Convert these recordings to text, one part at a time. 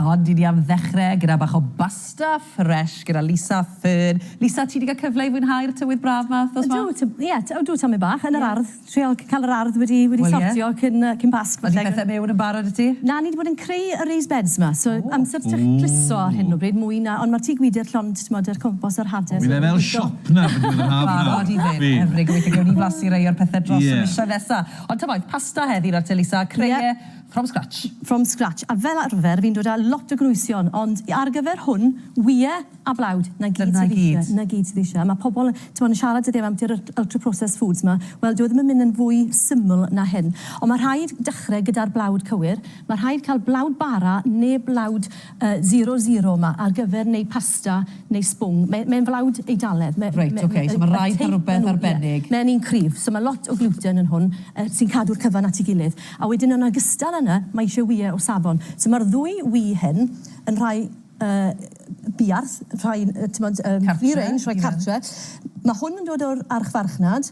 Ond i ni am ddechrau gyda bach o basta fresh gyda Lisa Fearn. Lisa, ti wedi cael cyfle i fwynhau'r tywydd braf ma? Ydw, tamed bach, yn yr ardd. Trial cael yr ardd wedi sortio cyn Pasg. Ydy pethau mewn yn barod y ti? Na, ni wedi bod yn creu y raised beds ma, so amser tacluso ar hyn o bryd mwy na, ond mae'r tŷ gwydr llond, yr compos a'r hadau. Wy'n fel siop na, bydd yn haf na. Barod i fynd, Efrig, weithio gewn ni flasu rei o'r pethau dros y misioedd nesaf. Ond tyfoedd, pasta heddi ar te Lisa, creu from scratch. From scratch. A fel arfer, fi'n dod â lot o gynwysion, ond ar gyfer hwn, wyau a blawd, na gyd sydd eisiau. Mae pobl yn siarad ydy am ti'r ultra-processed foods ma, wel, dwi ddim yn mynd yn fwy syml na hyn. Ond mae rhaid dechrau gyda'r blawd cywir. Mae rhaid cael blawd bara neu blawd 0-0 ma ar gyfer neu pasta neu sbwng. Mae'n flawd eidaledd. Reit, oce, so mae rhaid cael rhywbeth arbennig. Mae'n un cryf, so mae lot o gluten yn hwn sy'n cadw'r cyfan at ei gilydd. A wedyn yn ogystal yna, mae eisiau wyau o safon. So mae'r ddwy wy hyn yn rhai biarth, rhai free range, rhai cartre. Mae hwn yn dod o'r archfarchnad,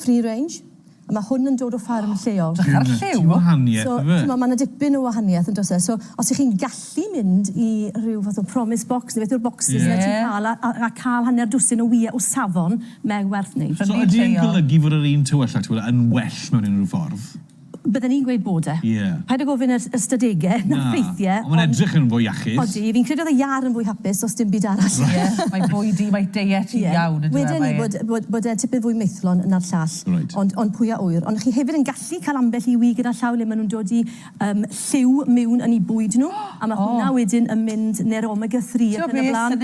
free range, a mae hwn yn dod o ffarm lleol. Drych ar lliw? Wahaniaeth, efe? Mae'n dipyn o wahaniaeth yn dod. So, os ych chi'n gallu mynd i rhyw fath o promise box, neu beth yw'r boxes na ti'n cael, a cael hanner dwsin o wyau o safon, mae'n werth wneud. So ydy'n golygu fod yr un tywell yn well mewn unrhyw ffordd? Bydden ni'n gweud bod Paid o gofyn yr ystadegau na'r ffeithiau. Ond mae'n edrych yn fwy iachus. Odi, fi'n credu oedd y iar yn fwy hapus os dim byd arall. Mae'n bwydi, mae'n diet iawn. Wedyn ni bod tipyn fwy meithlon yn ar llall, ond pwy a wyr. Ond chi hefyd yn gallu cael ambell i wy gyda llaw le maen nhw'n dod i lliw mewn yn ei bwyd nhw, a mae hwnna wedyn yn mynd neu'r omega-3 ac yn y blaen.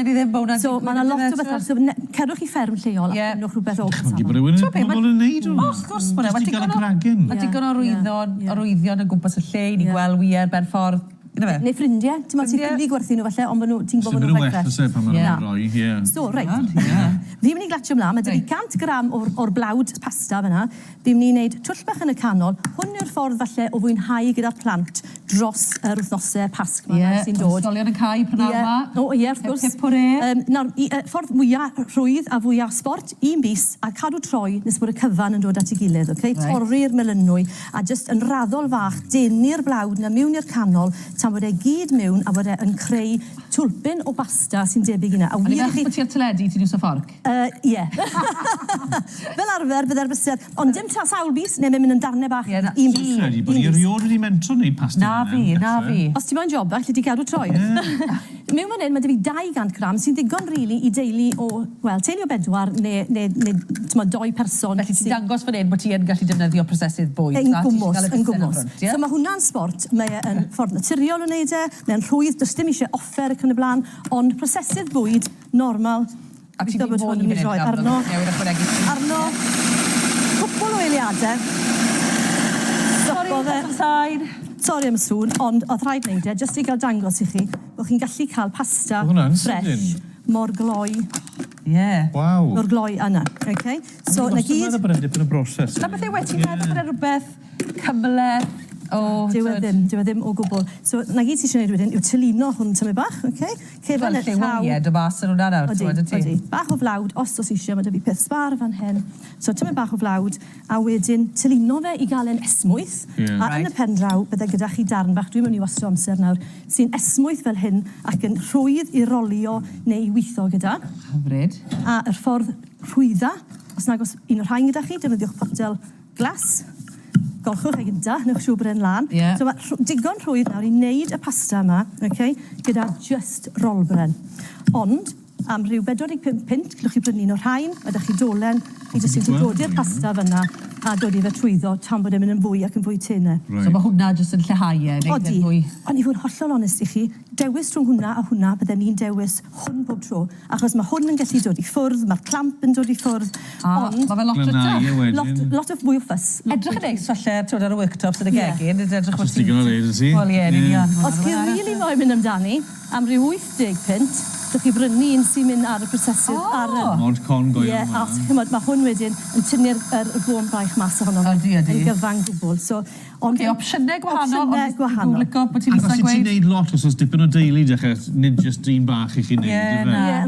So mae'n lot o bethau. So cerwch i fferm lleol a cynwch rhywbeth o arwyddion yn gwmpas y lle, i ni gweld wyau ben ffordd. Neu ffrindiau, ti'n meddwl ti'n ffili gwerthu nhw falle, ond ti'n gwybod nhw'n rhaid. So, reit. Fi'n mynd i glatio mlaen, mae 100 gram o'r blawd pasta fyna. Fi'n mynd i wneud twll bach yn y canol. Hwn yw'r ffordd falle o fwynhau gyda'r plant dros yr wythnosau Pasg sy'n dod. Ysgolion yn cael Prynhawn ma. Wrth gwrs. Ffordd fwyaf rhwydd a fwyaf sport, un bis, a cadw troi nes bod y cyfan yn dod at ei gilydd. Torri'r melynwy, a jyst yn raddol fach, denu'r blawd na mewn i'r canol, tan bod e gyd mewn a bod e yn creu twlpyn o basta sy'n debyg yna. Ond i ddechrau bod ti'n teledu, ti'n iwsio fforc? Ie. Fel arfer, bydde'r bysedd. Ond dim sawl bis, neu mynd yn darnau bach. Un bis. Bod ni erioed wedi mentro neu pasta. Na fi. Os ti'n moyn job bach, lle ti gadw troi. Mewn fan hyn, mae 200 gram sy'n ddigon rili i deulu o, teulu o bedwar neu 2 person. Felly ti'n dangos fan hyn bod ti'n gallu defnyddio prosesydd bwyd. Yn gwmws. So mae hwnna'n sport, mae'n ffordd naturiol o wneud e, mae'n rhwydd, does dim eisiau offer ac yn y blaen, ond prosesydd bwyd, normal. A ti'n di fod i fynd Arno, cwpl o eiliadau. Sori am y sŵn, ond oedd rhaid wneud e, jyst i gael dangos i chi, bod chi'n gallu cael pasta fresh, mor gloi. Mor gloi yna, oce? So, na gyd... Dwi'n meddwl bod e'n dipyn o broses. Na beth yw wedi meddwl bod e'n rhywbeth cymleth? Dyw e ddim o gwbl. So, na gyd sy'n eisiau gwneud wedyn, yw tylino hwn tymu bach, oce? Fel lliw dy bas yn hwnna nawr, Odi. Bach o flawd, os eisiau, mae dy fi peth sbar fan hyn. So, tymu bach o flawd, a wedyn tylino fe i gael yn esmwyth. A yn y pen draw, bydde gyda chi darn bach, dwi'n mynd i wastio amser nawr, sy'n esmwyth fel hyn, ac yn rhwydd i rolio neu i weithio gyda. Hyfryd. A yr ffordd rhwydda, os nag os un o'r rhain gyda chi, defnyddiwch potel glas. Golchwch ei gynta, newch siw bod e'n lan. So mae digon rhwydd nawr i wneud y pasta yma, gyda just rolbren. Ond, am rhyw 45 pint, gallwch chi brynu nhw'r rhain, a ydych chi dolen, i jyst yn dodi'r pasta fyna, a dod i fe trwyddo, tan bod e'n mynd yn fwy ac yn fwy tenau. So mae hwnna jyst yn lleihau, Odi, ond i fod yn hollol onest i chi, dewis rhwng hwnna a hwnna, bydden ni'n dewis hwn bob tro. Achos mae hwn yn gallu dod i ffwrdd, mae'r clamp yn dod i ffwrdd. Ond mae fe lot o tuff. Lot o fwy o ffys. Edrych yn eich falle trwy'r ar y worktops yn y gegin. Os ti'n gwneud leid ysdi. Os chi rili moyn mynd amdani, am ryw 80 pint, rydych chi brynu un sy'n mynd ar y prosesydd. Mod con go iawn. Ie, a mae hwn wedyn yn tynnu'r bôn baich mas ohono fe. Yn gyfan gwbl. Opsiynau gwahanol. Ac os ti'n neud lot, os oes dipyn o deulu dechrau, nid just un bach i chi neud. Ie,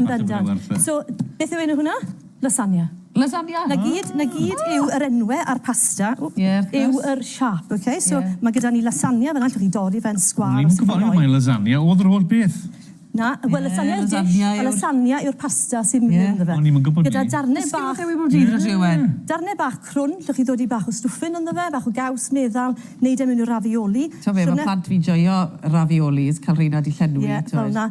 yn bendant. So, beth yw enw hwnna? Lasagne. Lasagna? Na gyd yw yr enwau a'r pasta. Yw yr siap, okay? So mae gyda ni lasagne, fan allwch chi dorri fe'n sgwar. Ni'n gwybod mae'n lasagna, oedd yr holl beth. Na, wel, lasagne yw'r dish, a lasagne yw'r pasta sy'n mynd iddo fe. O'n i'n gwybod Gyda darnau bach... Darnau bach crwn, llwch chi ddod i bach o stwffyn ynddo fe, bach o gaws meddal, neud e mewn i'r ravioli. So fe, mae plant fi'n joio raviolis, cael rheina di llenwi. Ie, fel na.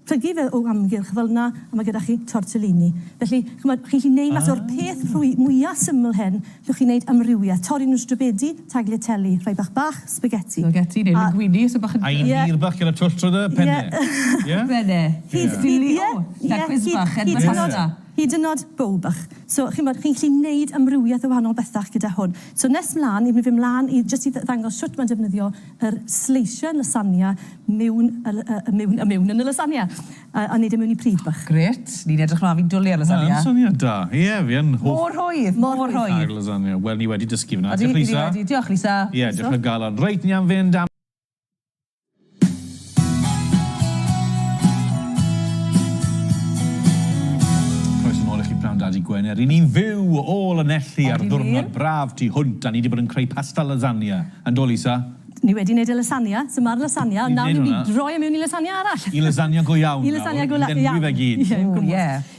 Plygu fe o amgylch fel na, a mae gyda chi tortellini. Felly, chi'n gwneud mas o'r peth mwyaf syml hyn, llwch chi'n gwneud amrywiaeth. Torri nhw'n strobedi, tagliatelle, rhai bach, spaghetti. Spaghetti, neu linguini, so bach yn... A un i'r bach gyda twll trwy penne. Penne. Lecwys bach, edrych pasta. Hyd yn oed bowbach. So, chi'n gallu neud amrywiaeth o wahanol bethach gyda hwn. So, nes mlaen, i mlaen, jyst i ddangos siwt mae'n defnyddio yr sleisio lasagna mewn yn y lasagna. A neud e mewn i pryd bach. Gret. Ni'n edrych mlaen fi'n dwlu ar lasagna. Lasagna da. Ie, fi yn hoff. Mor rhwydd. Lasagna. Wel, ni wedi dysgu fyna. Diolch, Lisa. Diolch, Lisa. Ie, diolch yn galon. Reit, ni am fynd am... Dadi Gwener. I ni'n fyw o Lanelli ar ddwrnod braf tu hwnt a ni wedi bod yn creu pasta lasagna. Yndo, Lisa? Ni wedi gwneud y lasagna, so mae'r lasagna, nawr ni'n mynd droi mewn i lasagna arall. I lasagna go iawn. I lasagna go iawn. Denwi fe gyd.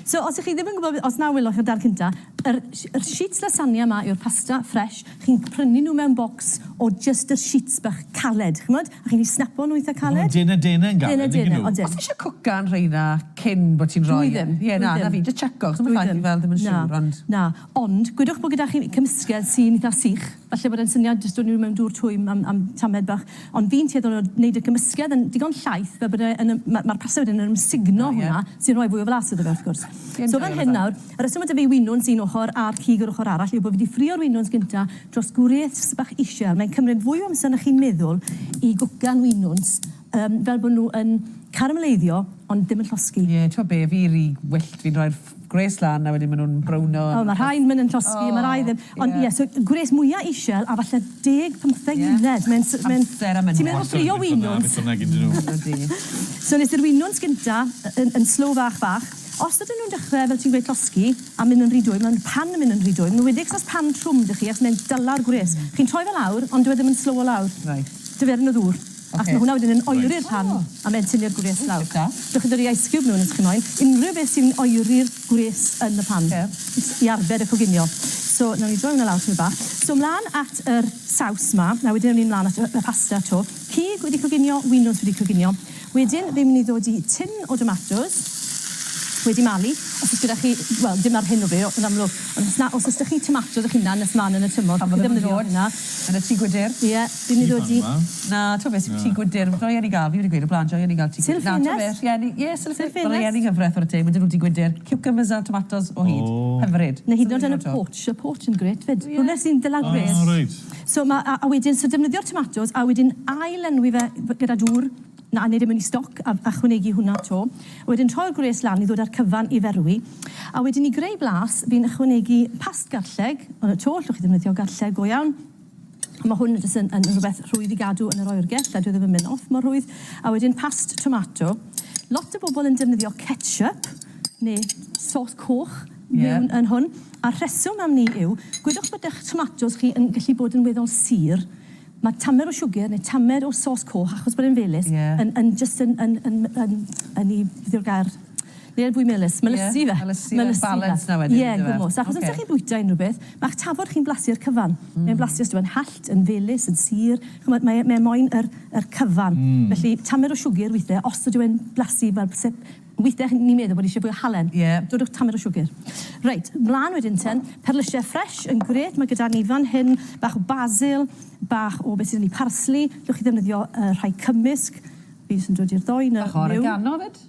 So, os ych chi ddim yn gwybod, os na wylwch ar dar cynta, yr sheets lasagna yma yw'r pasta fresh. Chi'n prynu nhw mewn bocs o just yr sheets bach caled, chymod? A chi'n snapo nhw eitha caled. Dena yn galed. Os ti eisiau cwcan rheina cyn bod ti'n rhoi? Ie, na fi, just checo, chos mae'n ffaith i fel ddim yn siŵr, ond... Na, ond gwydwch bod gyda chi cymysgedd sy'n eitha sych. Falle bod e'n syniad jyst o'n nhw mewn dŵr twym am tamed bach. Ond fi'n tueddol o wneud y gymysgedd yn digon llaeth, fe bod mae'r pasta wedyn yn ymsigno hwnna, sy'n rhoi fwy o flas iddo fe, wrth gwrs. So fan hyn nawr, yr ysym ydy fi winwns un ochr a'r cig yr ochr arall yw bod fi wedi ffrio'r winwns gynta dros gwreth bach isiel. Mae'n cymryd fwy o amser na chi'n meddwl i gwcan winwns fel bod nhw yn carameleiddio, ond ddim yn llosgi. Ie, ti'n be, fi'r i wyllt fi'n rhoi'r gwres lan a wedyn maen nhw'n browno. Mae rhain mynd yn llosgi, mae rai ddim. Ond ie, so gwres mwyaf isiel a falle 10-15 uned. Ti'n meddwl ffrio winwns. So nes i'r winwns gynta yn slow fach. Os ydyn nhw'n dechrau fel ti'n gweud llosgi a mynd yn rhydwym, mae'n pan yn mynd yn rhydwym, nhw wedi os pan trwm dych chi, os mae'n dyla'r gwres. Chi'n troi fel lawr, ond dwi ddim yn slow o lawr. Dyfer yn o ddŵr. Ac mae hwnna wedyn yn oeri'r pan a mae'n tynnu'r gwres lawr. Dych chi'n dod i ice cube nhw yn ysgrifennu moyn. Unrhyw beth sy'n oeri'r gwres yn y pan i arbed y coginio. So, nawn ni droi hwnna lawr sy'n bach. So, mlaen at yr saws ma, na wedyn ni mlaen at y pasta to. Cig wedi coginio, winwns wedi coginio. Wedyn, fe mynd i ddod i tin o tomatos. Wedi malu, os ydych gyda chi, wel, dim ar hyn o fe, yn amlwg, ond os ydych chi tomato ddech chi'n nes mlaen yn y tymor, pan fydden nhw'n dod yn y tŷ gwydyr. Ie, fi'n i ddod i... Na, to beth, tŷ gwydyr, roi yn i gael, fi wedi gweud o blaen, roi yn i gael tŷ gwydyr. Silffinnes? Ie, silffinnes. Roi yn i gyfraith o'r te, mynd nhw tŷ gwydyr, cucumbers a tomatos o hyd, hyfryd. Na hyd yn oed yn y poch yn gret fyd. Rwy'n sy'n dyla gres. So, a wedyn, so defnyddio'r tomatos, a wedyn ailenwi fe gyda dŵr, na wneud e mewn i stoc a chwnegu hwnna to. Wedyn troi'r gwres lan i ddod ar cyfan i ferwi. A wedyn i greu blas, fi'n ychwanegu past garlleg, ond y to, llwch chi ddefnyddio garlleg go iawn. Mae hwn yn rhywbeth rhwydd i gadw yn yr oergell, a dwi ddim yn mynd off mor rhwydd. A wedyn past tomato. Lot o bobl yn defnyddio ketchup, neu sos coch mewn yn hwn. A rheswm am ni yw, gwydwch bod eich tomatos chi yn gallu bod yn weddol sir. Mae tamed o siwgr neu tamed o sos coch, achos bod e'n felys, yn i ddio'r gair, neu fwy melys, melysu fe. Melysu, balance na wedyn. Ie, gwmwys. Achos os ydych chi'n bwyta unrhyw beth, mae'ch tafod chi'n blasu'r cyfan. Mae'n blasu os dwi'n hallt, yn felys, yn sir. Mae'n moyn yr cyfan. Felly, tamed o siwgr weithiau, os ydych blasu fel... Weithiau ni'n meddwl bod eisiau fwy o halen. Dodwch tamed o siwgr. Reit, mlaen wedyn ten, perlysiau ffres yn gret. Mae gyda ni fan hyn bach o basil, bach o beth sydd yn ei parsli. Llwch chi ddefnyddio rhai cymysg. Fi sy'n dod i'r ddoi. Bach o oregano fyd?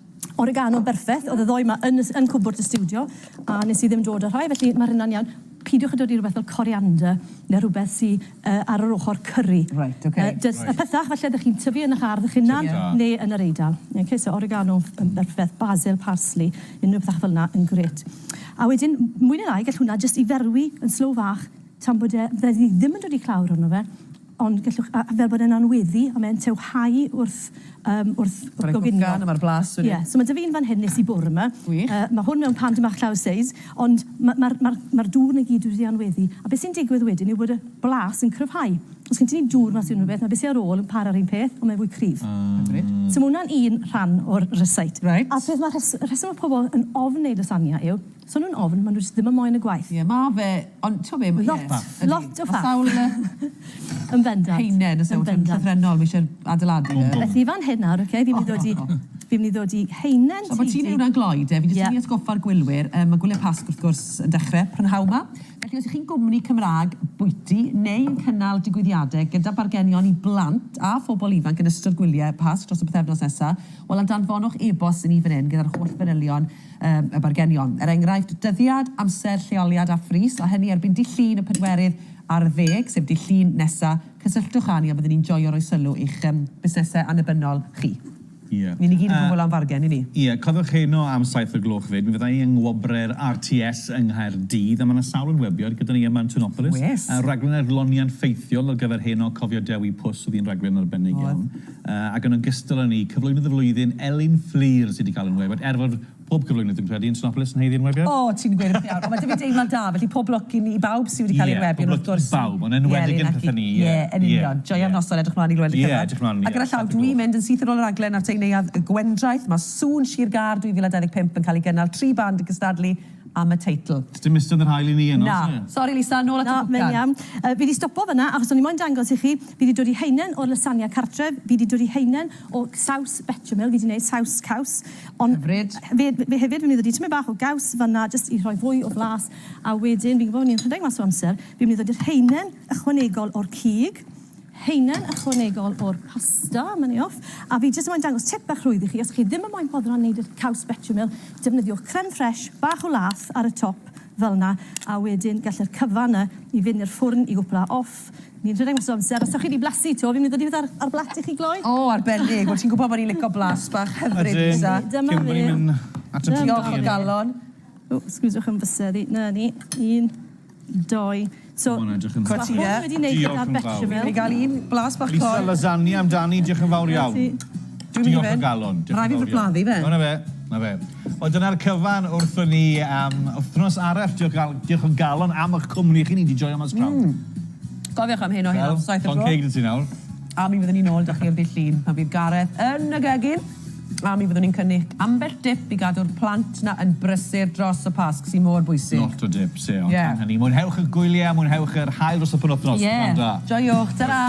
Oregano berffaith. Oedd y ddoi yma yn cwbwrt y studio. A nes i ddim dod o'r rhai, felly mae hynna'n iawn. Peidiwch yn dod i rhywbeth fel coriander neu rhywbeth sydd ar yr ochr curry. Right, okay. Y pethach, falle ydych chi'n tyfu yn eich ardd eich hunan neu yn yr eidal. Okay, so oregano yn berffaith, basil, parsley, unrhyw pethach fel yna yn gret. A wedyn, mwy neu lai, gall hwnna jyst i ferwi yn slow fach tan bod e ddim yn dod i clawr arno fe, ond gallwch, fel bod e'n anweddu, a mae'n tewhau wrth goginio. A mae'r blas wedi. Ie, so mae dy fi'n fan hyn nes i bwr yma. Gwych. Mae hwn mewn pan bach llaw seis, ond mae'r dŵr yn gyd wedi anweddu. A beth sy'n digwydd wedyn yw bod y blas yn cryfhau. Os gen ti'n dŵr mas yw'n rhywbeth, mae beth sy'n ar ôl yn par ar un peth, ond mae'n fwy cryf. So mae hwnna'n un rhan o'r ryseit. Right. A peth mae'r rheswm o pobl yn ofn neud lasagne yw, so nhw'n ofn, maen nhw ddim yn moyn y gwaith. Ie, mae fe, ond ti'n be... Lot o ffaff. Sawl Yn bendant. heinen, y sawl llythrenol, mi eisiau adeiladu fe. Felly fan hyn nawr, fi'n mynd i ddod i heinen. So, mae ti'n ei wna'n gloi, de, fi jyst yn atgoffa'r gwylwyr, mae gwyliau pasg wrth gwrs yn dechrau, Prynhawn ma. Felly, os ych chi'n gwmni Cymraeg bwyty neu yn cynnal digwyddiadau gyda bargenion i blant a phobl ifanc yn ystod gwyliau pasg dros y bythefnos nesaf, wel, yn danfonwch e-bost yn i fan hyn gyda'r holl fanylion y bargenion. Enghraifft, dyddiad, amser, lleoliad a phris, a hynny erbyn dydd Llun y pedwerydd ar 10, sef dydd Llun nesaf, cysylltwch â ni a byddwn ni'n joio roi sylw i'ch busnesau annibynnol chi. Ni gyd yn gwybod am fargen, i ni. Ie, cofiwch heno am 7 o gloch fyd. Mi fydda i yng Ngwobre'r RTS yng Nghaerdydd, a mae yna sawl yn webiod gyda ni yma yn Tynnopolis. Wes. Raglen erlonian ffeithiol ar gyfer heno cofio Dewi Pws, oedd hi'n raglen arbennig iawn. Ac yn ogystal â ni, cyflwynydd y flwyddyn, Elin Fflir sydd wedi cael yn webiod. Erfod pob cyflwynydd yn credu yn Tynnopolis yn heiddi'n webiod? O, ti'n gweud yn iawn. Ond mae dy fi deimlad da, felly pob lwc i bawb sydd wedi cael ei webion wrth gwrs. Bawb, ond enwedig yn pethau ni. Ie, yn union. Joio am noson, edrych mlaen i glwed y cyfan. Ie, edrych mlaen. A gyda llaw, dwi'n mynd yn syth ar ôl yr raglen ar tegneuad y Gwendraeth. Mae sŵn Sir Gar 2025 yn cael ei gynnal 3 band y gystadlu am y teitl. Dim ystod yr hael i ni yno? Na. Sori, Lisa, nôl at y bwcan. Fi wedi stopo fyna, achos o'n i moyn dangos i chi, fi wedi dod i heinen o'r lasagne cartref, fi wedi dod i heinen o saws bechamel, fi wedi gwneud saws caws. Hyfryd. Fe hefyd, fi'n mynd i ddod i tymau bach o gaws fyna, jyst i rhoi fwy o flas, a wedyn, fi'n gwybod ni'n rhedeg mas o amser, fi'n mynd i ddod i'r heinen ychwanegol o'r cig, heinen ychwanegol o'r pasta, mae'n ei off, a fi jyst yn moyn dangos tip bach rwydd i chi, os chi ddim yn moyn bodron wneud y caws bechamel, defnyddiwch creme ffres, bach o lath ar y top, fel yna, a wedyn gallai'r cyfan yna i fynd i'r ffwrn i gwpla off. Ni'n rhedeg mas o amser, os ydych chi wedi blasu to, fi'n mynd i ddod ar blat i chi gloi. O, arbennig. Wel, ti'n gwybod bod ni'n licio blas bach hyfryd, Lisa. Dyma fe. Diolch o galon. Sgwyswch yn fysedd i. Na ni. 1, 2. So, Cwartia. hwn wedi wneud gyda'r bechamel. Ni gael un blas bach Lisa coel. lasagne amdani, diolch yn fawr iawn. Diolch o galon. Rhaid fi fyrpladdu fe. O, na fe. O, dyna'r cyfan wrthon ni wythnos arall. Diolch o galon am eich cwmni chi, ni wedi joio mas prawd. Gofiwch am hyn o hyn o'r saith o Don dro. ceg dy ti nawr. A mi fyddwn ni'n ôl, da chi ar dydd Llun. A bydd Gareth yn y gegin. A mi fyddwn ni'n cynnig ambell dip i gadw'r plant na yn brysur dros y pasg sy'n mor bwysig. Lot o dips, ie. Mwynhewch y gwyliau, mwynhewch yr hael dros y penwythnos. Ie, joiwch, ta-ra!